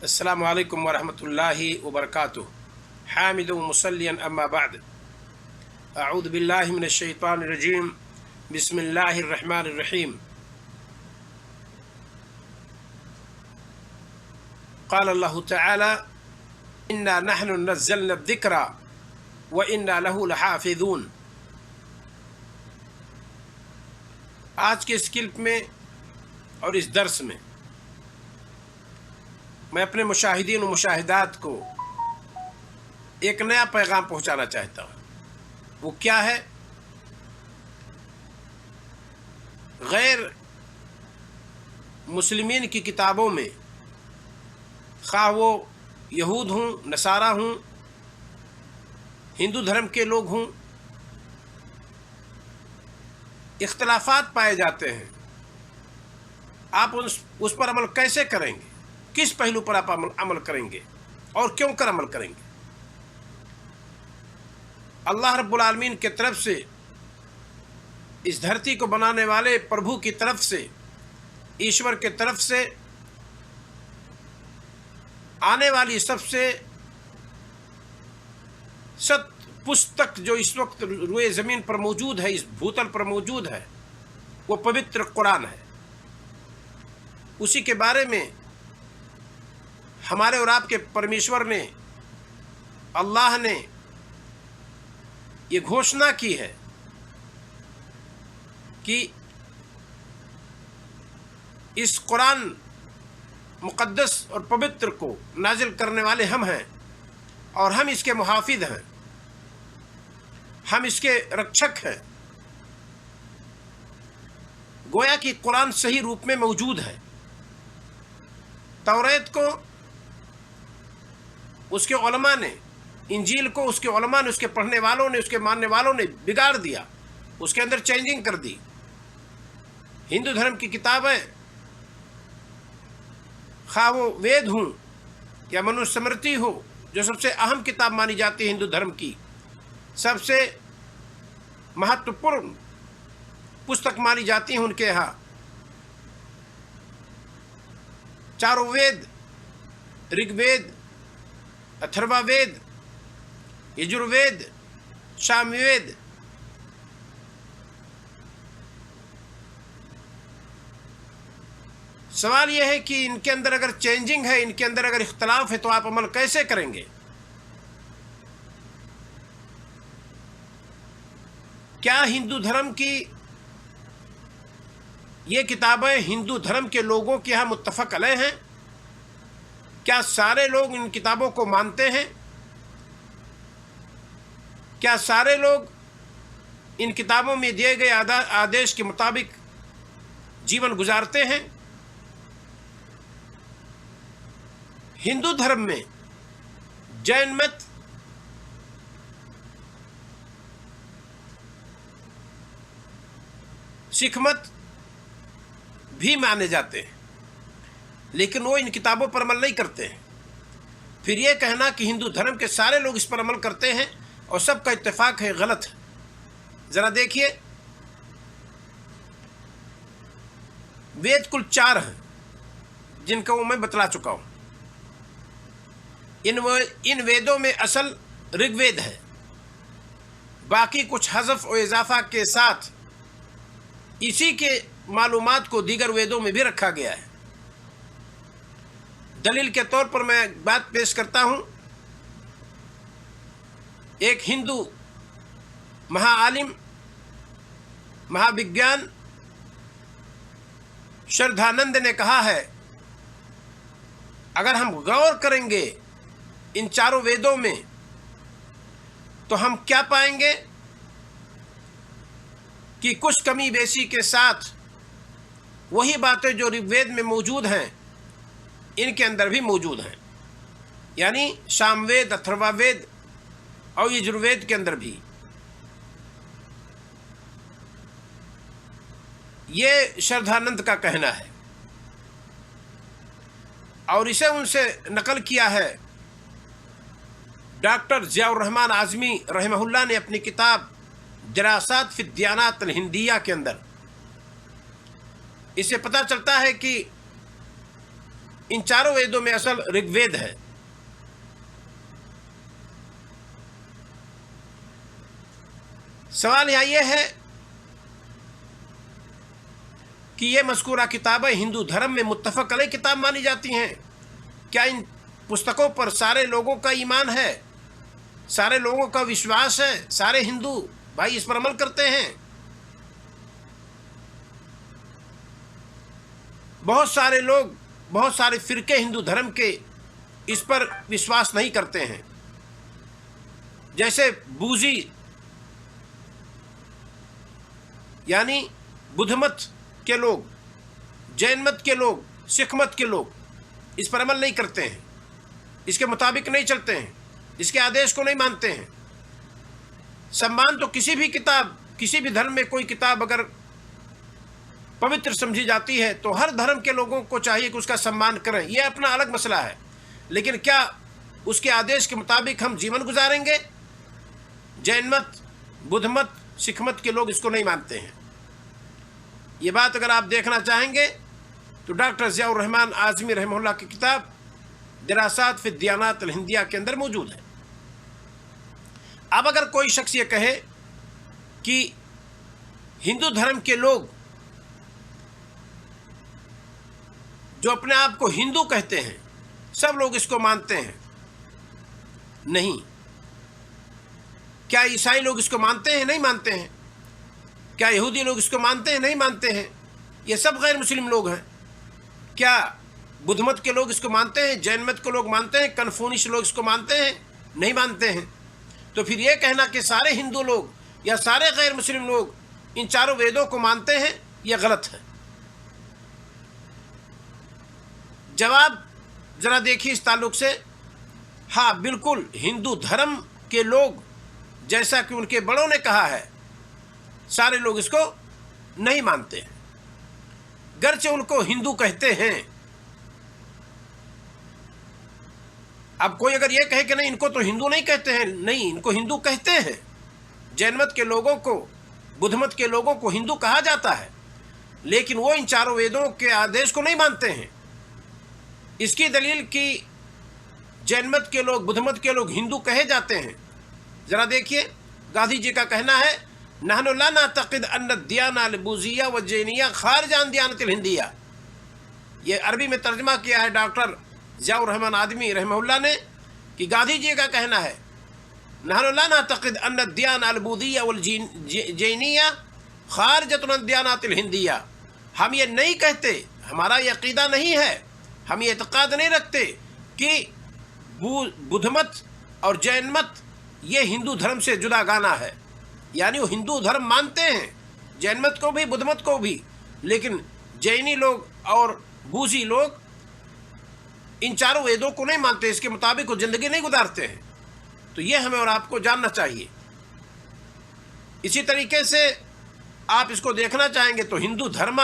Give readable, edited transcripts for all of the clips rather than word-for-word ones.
السلام علیکم ورحمۃ اللہ وبرکاتہ حامد و مسلین اما بعد اعوذ باللہ من الشیطان الرجیم بسم اللہ الرحمن الرحیم قال اللہ تعالی انا نحن نزلنا الذکر وانا له لحافظون۔ آج کے اس کلپ میں اور اس درس میں میں اپنے مشاہدین و مشاہدات کو ایک نیا پیغام پہنچانا چاہتا ہوں۔ وہ کیا ہے؟ غیر مسلمین کی کتابوں میں، خواہ وہ یہود ہوں، نصارہ ہوں، ہندو دھرم کے لوگ ہوں، اختلافات پائے جاتے ہیں۔ آپ اس پر عمل کیسے کریں گے؟ کس پہلو پر آپ عمل کریں گے اور کیوں کر عمل کریں گے؟ اللہ رب العالمین کی طرف سے، اس دھرتی کو بنانے والے پربھو کی طرف سے، ایشور کی طرف سے آنے والی سب سے ست پستک جو اس وقت روئے زمین پر موجود ہے، اس بھوتل پر موجود ہے، وہ پوتر قرآن ہے۔ اسی کے بارے میں ہمارے اور آپ کے پرمیشور نے، اللہ نے یہ گھوشنا کی ہے کہ اس قرآن مقدس اور پوتر کو نازل کرنے والے ہم ہیں، اور ہم اس کے محافظ ہیں، ہم اس کے رکشک ہیں۔ گویا کہ قرآن صحیح روپ میں موجود ہے۔ توریت کو اس کے علماء نے، انجیل کو اس کے علماء نے، اس کے پڑھنے والوں نے، اس کے ماننے والوں نے بگاڑ دیا، اس کے اندر چینجنگ کر دی۔ ہندو دھرم کی کتابیں، خواہ وہ وید ہوں یا منو سمرتی ہو، جو سب سے اہم کتاب مانی جاتی ہے ہندو دھرم کی، سب سے مہتوپورن پستک مانی جاتی ہیں ان کے یہاں، چاروں وید، رگ وید، اتھروا وید، یجروید، سام وید، سوال یہ ہے کہ ان کے اندر اگر چینجنگ ہے، ان کے اندر اگر اختلاف ہے، تو آپ عمل کیسے کریں گے؟ کیا ہندو دھرم کی یہ کتابیں ہندو دھرم کے لوگوں کے یہاں متفق علیہ ہیں؟ کیا سارے لوگ ان کتابوں کو مانتے ہیں؟ کیا سارے لوگ ان کتابوں میں دیے گئے آدیش کے مطابق جیون گزارتے ہیں؟ ہندو دھرم میں جین مت، سکھ مت بھی مانے جاتے ہیں، لیکن وہ ان کتابوں پر عمل نہیں کرتے ہیں۔ پھر یہ کہنا کہ ہندو دھرم کے سارے لوگ اس پر عمل کرتے ہیں اور سب کا اتفاق ہے، غلط ہے۔ ذرا دیکھیے، وید کل 4 ہیں جن کو میں بتلا چکا ہوں۔ ان ویدوں میں اصل رگ وید ہے، باقی کچھ حذف و اضافہ کے ساتھ اسی کے معلومات کو دیگر ویدوں میں بھی رکھا گیا ہے۔ دلیل کے طور پر میں بات پیش کرتا ہوں۔ ایک ہندو مہاعالم، مہاوگیان شردھانند نے کہا ہے، اگر ہم غور کریں گے ان چاروں ویدوں میں تو ہم کیا پائیں گے کہ کچھ کمی بیشی کے ساتھ وہی باتیں جو رگ وید میں موجود ہیں ان کے اندر بھی موجود ہیں، یعنی سام وید، اتھروا وید اور یجروید کے اندر بھی۔ یہ شردھانند کا کہنا ہے، اور اسے ان سے نقل کیا ہے ڈاکٹر ضیاء الرحمن اعظمی رحمہ اللہ نے اپنی کتاب دراسات فی الدیانات الہندیہ کے اندر۔ اس سے پتہ چلتا ہے کہ इन चारों वेदों में असल ऋग्वेद है। सवाल यहाँ ये है कि ये मज़कूरा किताबें हिंदू धर्म में मुत्तफ़क़ अलैह किताब मानी जाती हैं। क्या इन पुस्तकों पर सारे लोगों का ईमान है, सारे लोगों का विश्वास है, सारे हिंदू भाई इस पर अमल करते हैं? बहुत सारे लोग, बहुत सारे फ़िरके हिंदू धर्म के इस पर विश्वास नहीं करते हैं। जैसे बूज़ी यानी बुद्ध मत के लोग, जैन मत के लोग, सिख मत के लोग इस पर अमल नहीं करते हैं, इसके मुताबिक नहीं चलते हैं, इसके आदेश को नहीं मानते हैं। सम्मान तो किसी भी किताब, किसी भी धर्म में कोई किताब अगर पवित्र समझी जाती है तो हर धर्म के लोगों को चाहिए कि उसका सम्मान करें, यह अपना अलग मसला है। लेकिन क्या उसके आदेश के मुताबिक हम जीवन गुजारेंगे? जैन मत, बुद्ध मत, सिख मत के लोग इसको नहीं मानते हैं। ये बात अगर आप देखना चाहेंगे तो डॉक्टर ज़ियाउर रहमान आज़मी रहमहुल्लाह की किताब दिरासात फ़ी दियानात अल हिंदिया के अंदर मौजूद है। अब अगर कोई शख्स ये कहे कि हिंदू धर्म के लोग जो अपने आप को हिंदू कहते हैं, सब लोग इसको मानते हैं, नहीं। क्या ईसाई लोग इसको मानते हैं? नहीं मानते हैं। क्या यहूदी लोग इसको मानते हैं? नहीं मानते हैं। ये सब गैर मुस्लिम लोग हैं। क्या बुद्ध मत के लोग इसको मानते हैं? जैन मत के लोग मानते हैं? कन्फ्यूशियस लोग इसको मानते हैं? नहीं मानते हैं। तो फिर ये कहना कि सारे हिंदू लोग या सारे गैर मुस्लिम लोग इन चारों वेदों को मानते हैं, यह गलत है। जवाब ज़रा देखिए इस ताल्लुक़ से। हाँ, बिल्कुल हिंदू धर्म के लोग, जैसा कि उनके बड़ों ने कहा है, सारे लोग इसको नहीं मानते हैं, गरचे उनको हिंदू कहते हैं। अब कोई अगर ये कहे कि नहीं इनको तो हिंदू नहीं कहते हैं, नहीं, इनको हिंदू कहते हैं। जैन मत के लोगों को, बुद्ध मत के लोगों को हिंदू कहा जाता है, लेकिन वो इन चारों वेदों के आदेश को नहीं मानते हैं। इसकी दलील कि जैन मत के लोग, बुद्ध मत के लोग हिंदू कहे जाते हैं, ज़रा देखिए। गांधी जी का कहना है, नहनु ला नअतक़िद अन्न दियाना अल बूज़िया व जैनिया खारिज अन दियानत अल हिंदिया। ये अरबी में तर्जमा किया है डॉक्टर ज़ियाउर रहमान आज़मी रहमहुल्लाह ने, कि गांधी जी का कहना है, नहनु ला नअतक़िद अन्न दियाना अल बूज़िया वल जैनिया खारिजतुन अन दियानत अल हिंदिया। हम ये नहीं कहते, हमारा ये अक़ीदा नहीं है, हम ये एतक़ाद नहीं रखते कि बुद्ध मत और जैन मत ये हिंदू धर्म से जुदा गाना है। यानी वो हिंदू धर्म मानते हैं, जैन मत को भी, बुद्ध मत को भी, लेकिन जैनी लोग और बूज़ी लोग इन चारों वेदों को नहीं मानते, इसके मुताबिक वो ज़िंदगी नहीं गुजारते हैं। तो ये हमें और आपको जानना चाहिए। इसी तरीके से आप इसको देखना चाहेंगे तो हिंदू धर्म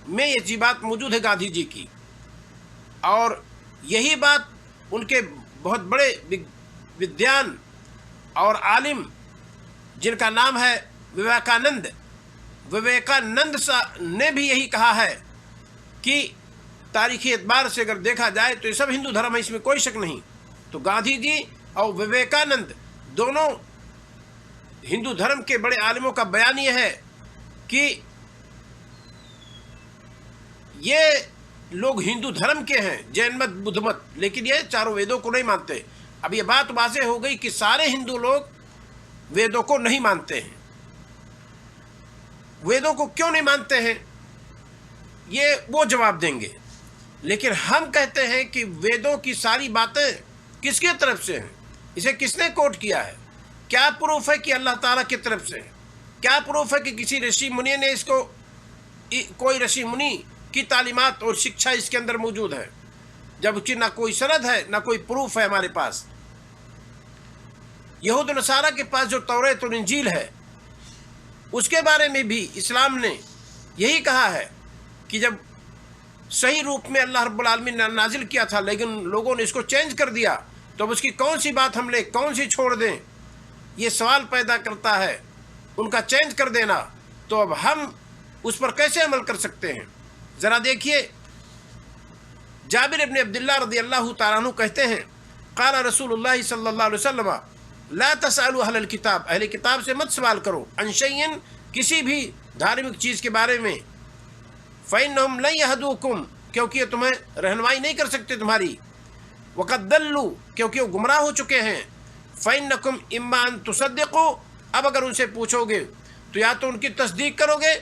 में ये बात मौजूद है गांधी जी की, और यही बात उनके बहुत बड़े विद्वान और आलिम जिनका नाम है विवेकानंद ने भी यही कहा है कि तारीख़ी एतबार से अगर देखा जाए तो ये सब हिंदू धर्म है, इसमें कोई शक नहीं। तो गांधी जी और विवेकानंद दोनों हिंदू धर्म के बड़े आलिमों का बयान ये है कि ये लोग हिंदू धर्म के हैं, जैन मत, बुद्ध मत, लेकिन ये चारों वेदों को नहीं मानते। अब ये बात वाज़ेह हो गई कि सारे हिंदू लोग वेदों को नहीं मानते हैं। वेदों को क्यों नहीं मानते हैं ये वो जवाब देंगे, लेकिन हम कहते हैं कि वेदों की सारी बातें किसके तरफ से हैं, इसे किसने कोट किया है, क्या प्रूफ है कि अल्लाह ताला की तरफ से है, क्या प्रूफ है कि किसी ऋषि मुनि ने इसको, कोई ऋषि मुनि की तालीमात और शिक्षा इसके अंदर मौजूद है, जबकि ना कोई सनद है ना कोई प्रूफ है हमारे पास। यहूद नसारा के पास जो तौरात और इंजील है उसके बारे में भी इस्लाम ने यही कहा है कि जब सही रूप में अल्लाह रब्बुल आलमीन ने नाजिल किया था, लेकिन लोगों ने इसको चेंज कर दिया, तो अब उसकी कौन सी बात हम लें, कौन सी छोड़ दें, ये सवाल पैदा करता है उनका चेंज कर देना। तो अब हम उस पर कैसे अमल कर सकते हैं? ज़रा देखिए, جابر ابن عبداللہ رضی اللہ تعالیٰ عنہ کہتے ہیں قال رسول اللہ صلی اللہ علیہ وسلم لا تسألوا اہل الکتاب، اہل کتاب سے مت سوال کرو، عن شیء کسی بھی دھارمک چیز کے بارے میں، فإنہم لن یہدوکم کیونکہ یہ تمہیں رہنمائی نہیں کر سکتے تمہاری، وقد ضلوا کیونکہ وہ گمراہ ہو چکے ہیں، فإنکم اما ان تصدقوا اب اگر ان سے پوچھو گے تو یا تو ان کی تصدیق کرو گے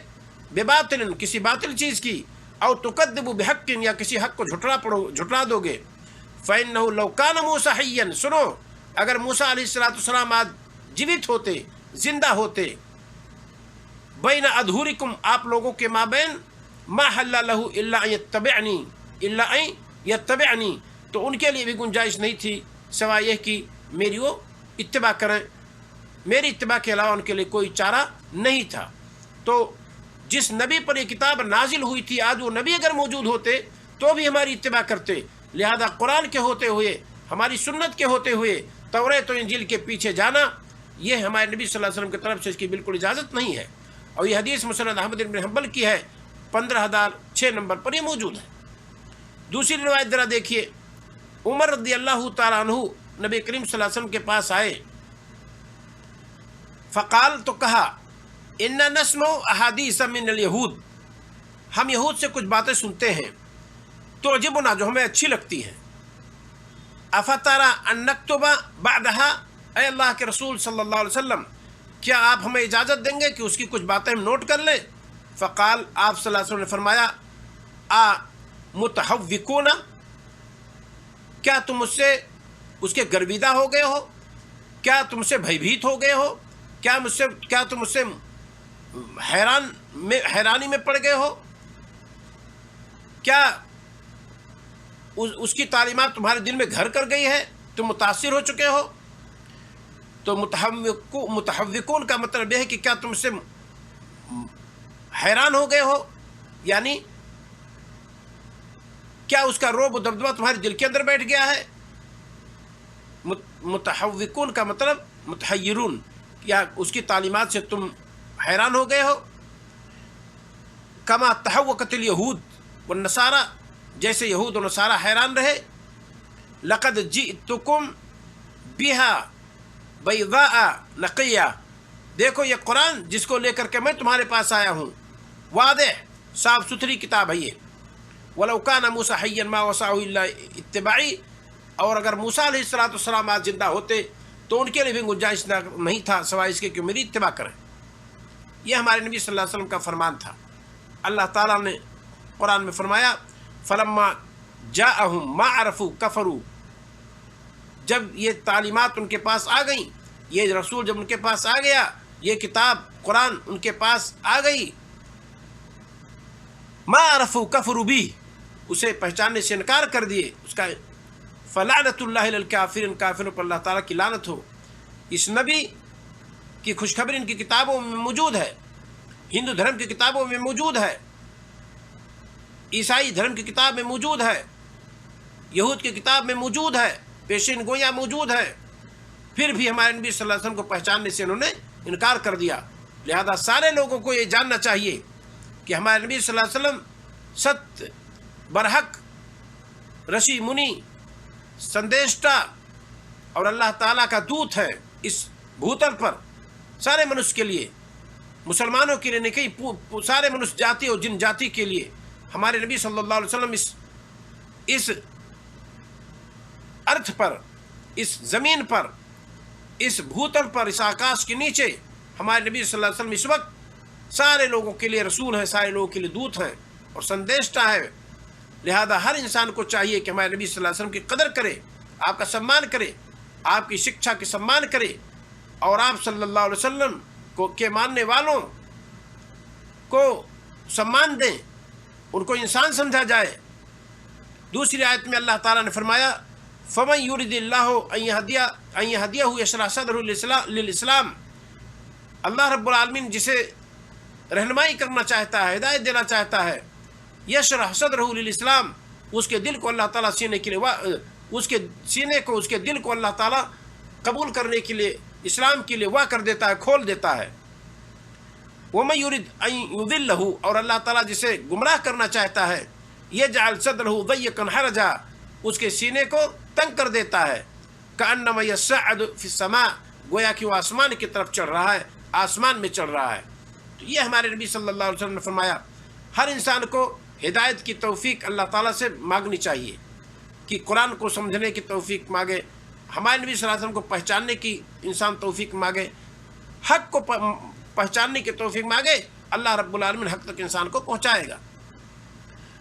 بباطل کسی باطل چیز کی، او تکذبوا بحق یا کسی حق کو جھٹلا دو گے، فإنہ لو کان موسیٰ حیا سنو اگر موسیٰ علیہ السلام آج جیوت ہوتے زندہ ہوتے، بین اظہورکم آپ لوگوں کے مابین، ما حل لہ الا ان یتبعنی تو ان کے لیے بھی گنجائش نہیں تھی سوائے یہ کہ میری وہ اتباع کریں، میری اتباع کے علاوہ ان کے لیے کوئی چارہ نہیں تھا۔ تو جس نبی پر یہ کتاب نازل ہوئی تھی آج وہ نبی اگر موجود ہوتے تو بھی ہماری اتباع کرتے، لہذا قرآن کے ہوتے ہوئے ہماری سنت کے ہوتے ہوئے توریت و انجیل کے پیچھے جانا یہ ہمارے نبی صلی اللہ علیہ وسلم کی طرف سے اس کی بالکل اجازت نہیں ہے، اور یہ حدیث مسند احمد بن حنبل کی ہے، 15,006 نمبر پر یہ موجود ہے۔ دوسری روایت ذرا دیکھیے، عمر رضی اللہ تعالیٰ عنہ نبی کریم صلی اللہ علیہ وسلم کے پاس آئے، فقال تو کہا انا نسمع احادیث من الیہود، ہم یہود سے کچھ باتیں سنتے ہیں تعجبنا جو ہمیں اچھی لگتی ہیں، افترى ان نکتب بعدها اے اللہ کے رسول صلی اللہ علیہ وسلم کیا آپ ہمیں اجازت دیں گے کہ اس کی کچھ باتیں ہم نوٹ کر لیں؟ فقال آپ صلی اللہ علیہ وسلم نے فرمایا متحوکون کیا تم مجھ سے اس کے گرویدہ ہو گئے ہو، کیا تم سے بھیبھیت ہو گئے ہو، کیا تم مجھ سے حیرانی میں پڑ گئے ہو، کیا اس کی تعلیمات تمہارے دل میں گھر کر گئی ہے، تم متاثر ہو چکے ہو؟ تو متحوکون کا مطلب یہ ہے کہ کیا تم سے حیران ہو گئے ہو، یعنی کیا اس کا رعب و دبدبہ تمہارے دل کے اندر بیٹھ گیا ہے؟ متحوکون کا مطلب متحیرون، یا اس کی تعلیمات سے تم حیران ہو گئے ہو؟ کما تحوکت الیہود والنصارى جیسے یہود و نصارہ حیران رہے، لقد جئتکم بها بیضاء نقیہ دیکھو یہ قرآن جس کو لے کر کے میں تمہارے پاس آیا ہوں واضح صاف ستھری کتاب ہے یہ، ولو کان موسیٰ حیا ما وسعہ الا اتباعی اور اگر موسیٰ علیہ السلام آج زندہ ہوتے تو ان کے لیے بھی گنجائش نہیں تھا سوائے اس کے کہ میری اتباع کریں۔ یہ ہمارے نبی صلی اللہ علیہ وسلم کا فرمان تھا۔ اللہ تعالیٰ نے قرآن میں فرمایا فلما جاءہم ما عرفوا کفروا، جب یہ تعلیمات ان کے پاس آ گئیں، یہ رسول جب ان کے پاس آ گیا، یہ کتاب قرآن ان کے پاس آ گئی، ما عرفوا کفروا بھی اسے پہچاننے سے انکار کر دیے، اس کا فلعنت اللہ علی الکافرین کافروں پر اللہ تعالیٰ کی لعنت ہو۔ اس نبی کی خوشخبری ان کی کتابوں میں موجود ہے، ہندو دھرم کی کتابوں میں موجود ہے، عیسائی دھرم کی کتاب میں موجود ہے، یہود کی کتاب میں موجود ہے، پیشین گویاں موجود ہے، پھر بھی ہمارے نبی صلی اللہ علیہ وسلم کو پہچاننے سے انہوں نے انکار کر دیا۔ لہذا سارے لوگوں کو یہ جاننا چاہیے کہ ہمارے نبی صلی اللہ علیہ وسلم ست برحق رشی منی سندیشٹا اور اللہ تعالیٰ کا دوت ہے اس بھوتل پر، سارے منش کے لیے، مسلمانوں کے لیے نہیں کہیں سارے منش جاتی اور جن جاتی کے لیے ہمارے نبی صلی اللہ علیہ وسلم اس ارتھ پر، اس زمین پر، اس بھوتل پر، اس آکاش کے نیچے ہمارے نبی صلی اللہ علیہ وسلم اس وقت سارے لوگوں کے لیے رسول ہیں، سارے لوگوں کے لیے دوت ہیں اور سندیشٹا ہے۔ لہذا ہر انسان کو چاہیے کہ ہمارے نبی صلی اللہ علیہ وسلم کی قدر کرے، آپ کا سمان کرے، آپ کی شکشا کی سمان کرے، اور آپ صلی اللہ علیہ وسلم کے ماننے والوں کو سمان دیں، ان کو انسان سمجھا جائے۔ دوسری آیت میں اللہ تعالیٰ نے فرمایا فَمَن يُرِدِ اللَّهُ أَن يَهْدِيَهُ يَشْرَحْ صَدْرَهُ لِلْإِسْلَامِ، اللہ رب العالمین جسے رہنمائی کرنا چاہتا ہے، ہدایت دینا چاہتا ہے، یشرح صدرہ للاسلام، اس کے دل کو اللہ تعالیٰ سینے کے لیے، اس کے سینے کو، اس کے دل کو اللہ تعالیٰ قبول کرنے کے لیے، اسلام کے لیے واہ کر دیتا ہے، کھول دیتا ہے۔ وَمَن يُرِدْ أَن يُضِلَّهُ، اور اللہ تعالیٰ جسے گمراہ کرنا چاہتا ہے، यजअल सदरहु दय्यकन हरजा, उसके सीने को तंग कर देता है। कअन्नमा यस्अदु फिस्समा, गोया कि वो आसमान की तरफ चढ़ रहा है, आसमान में चढ़ रहा है। तो ये हमारे नबी सल्लल्लाहु अलैहि वसल्लम ने फरमाया। हर इंसान को हिदायत की तौफीक अल्लाह ताला से मांगनी चाहिए कि कुरान को समझने की तौफीक मांगे, हमारे नबी सल्लल्लाहु अलैहि वसल्लम को पहचानने की इंसान तौफीक मांगे, हक को पहचानने की तौफीक मांगे, अल्लाह रब्बुल आलमीन हक तक इंसान को पहुँचाएगा।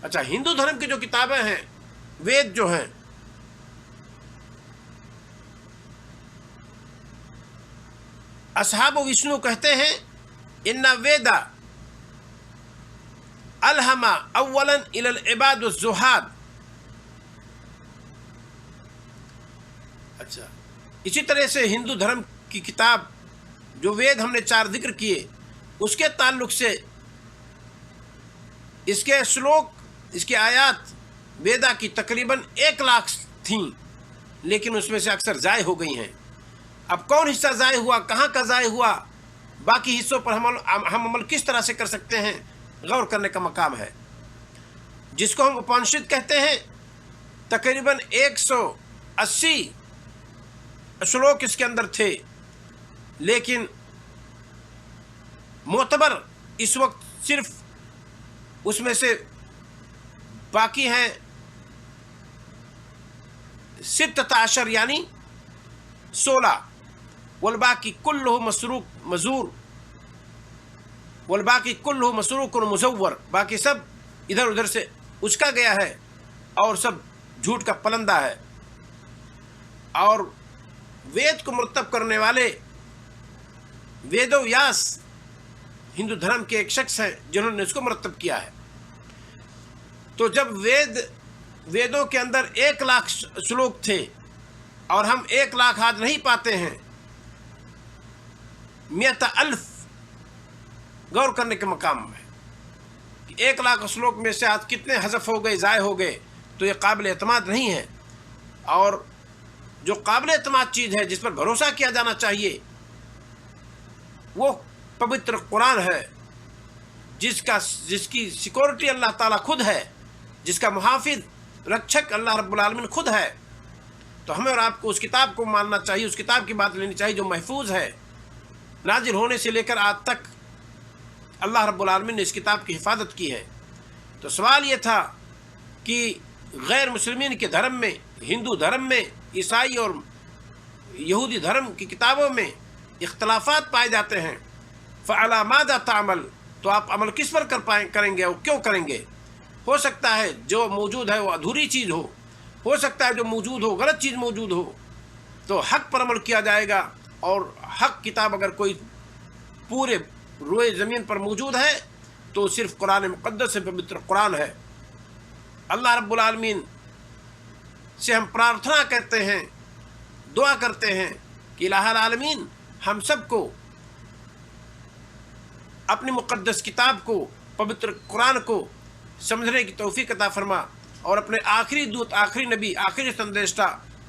अच्छा, हिंदू धर्म की जो किताबें हैं, वेद जो हैं, असहाब विष्णु कहते हैं इन्ना वेदा अलहमा अव्वलन इलल इबाद वज़ुहाद। अच्छा, इसी तरह से हिंदू धर्म की किताब जो वेद हमने 4 जिक्र किए, उसके ताल्लुक से इसके श्लोक, इसके आयात वेदा की तकरीबन 1 लाख थीं, लेकिन उसमें से अक्सर ज़ाय हो गई हैं। अब कौन हिस्सा ज़ाय हुआ, कहाँ का ज़ाय हुआ, बाकी हिस्सों पर हम अमल किस तरह से कर सकते हैं, गौर करने का मकाम है। जिसको हम उपनिषद कहते हैं, तकरीबन 180 श्लोक इसके अंदर थे, लेकिन मोतबर इस वक्त सिर्फ उसमें से बाकी हैं 16 यानी 16, वलबाकी कुल्लुहु मसरूक मजूर, वलबाकी कुल्लुहु मसरूक और मुज़व्वर, बाकी सब इधर उधर से उचका गया है और सब झूठ का पलंदा है। और वेद को मुरतब करने वाले वेदव्यास हिंदू धर्म के एक शख्स हैं जिन्होंने इसको मुरतब किया है। तो जब वेदों के अंदर 1 लाख श्लोक थे और हम 1 लाख आज नहीं पाते हैं, 100,000 गौर करने के मकाम है कि 1 लाख श्लोक में से आज कितने हज़फ हो गए, ज़ाय हो गए, तो ये काबिल एतमाद नहीं है। और जो काबिल एतमाद चीज़ है, जिस पर भरोसा किया जाना चाहिए, वो पवित्र कुरान है, जिसकी सिक्योरिटी अल्लाह ताला खुद है, जिसका मुहाफिज रक्षक अल्लाह रब्बुल आलमीन खुद है। तो हमें और आपको उस किताब को मानना चाहिए, उस किताब की बात लेनी चाहिए जो महफूज है, नाजिल होने से लेकर आज तक अल्लाह रब्बुल आलमीन ने इस किताब की हिफाजत की है। तो सवाल ये था कि गैर मुस्लिमीन के धर्म में, हिंदू धर्म में, ईसाई और यहूदी धर्म की किताबों में इख्तलाफात पाए जाते हैं, फ़अला माज़ा तामल, तो आप अमल किस पर करेंगे और क्यों करेंगे। हो सकता है जो मौजूद है वो अधूरी चीज़ हो सकता है जो मौजूद हो गलत चीज़ मौजूद हो, तो हक़ पर अमल किया जाएगा। और हक़ किताब अगर कोई पूरे रोए ज़मीन पर मौजूद है तो सिर्फ़ कुरान मुक़द्दस है, पवित्र कुरान है। अल्लाह रब्बुल आलमीन से हम प्रार्थना करते हैं, दुआ करते हैं कि इलाहुल आलमीन हम सबको अपनी मुक़द्दस किताब को, पवित्र कुरान को समझने की तौफीक अता फरमा और अपने आखिरी दूत, आखिरी नबी, आखिरी संदेशा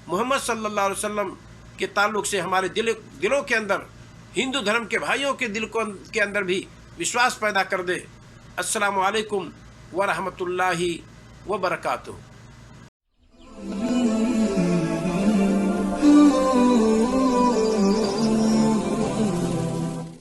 मोहम्मद सल्लल्लाहु अलैहि वसल्लम के ताल्लुक़ से हमारे दिलों के अंदर, हिंदू धर्म के भाइयों के दिल के अंदर भी विश्वास पैदा कर दे। अस्सलामु अलैकुम व रहमतुल्लाहि व बरकातुहू।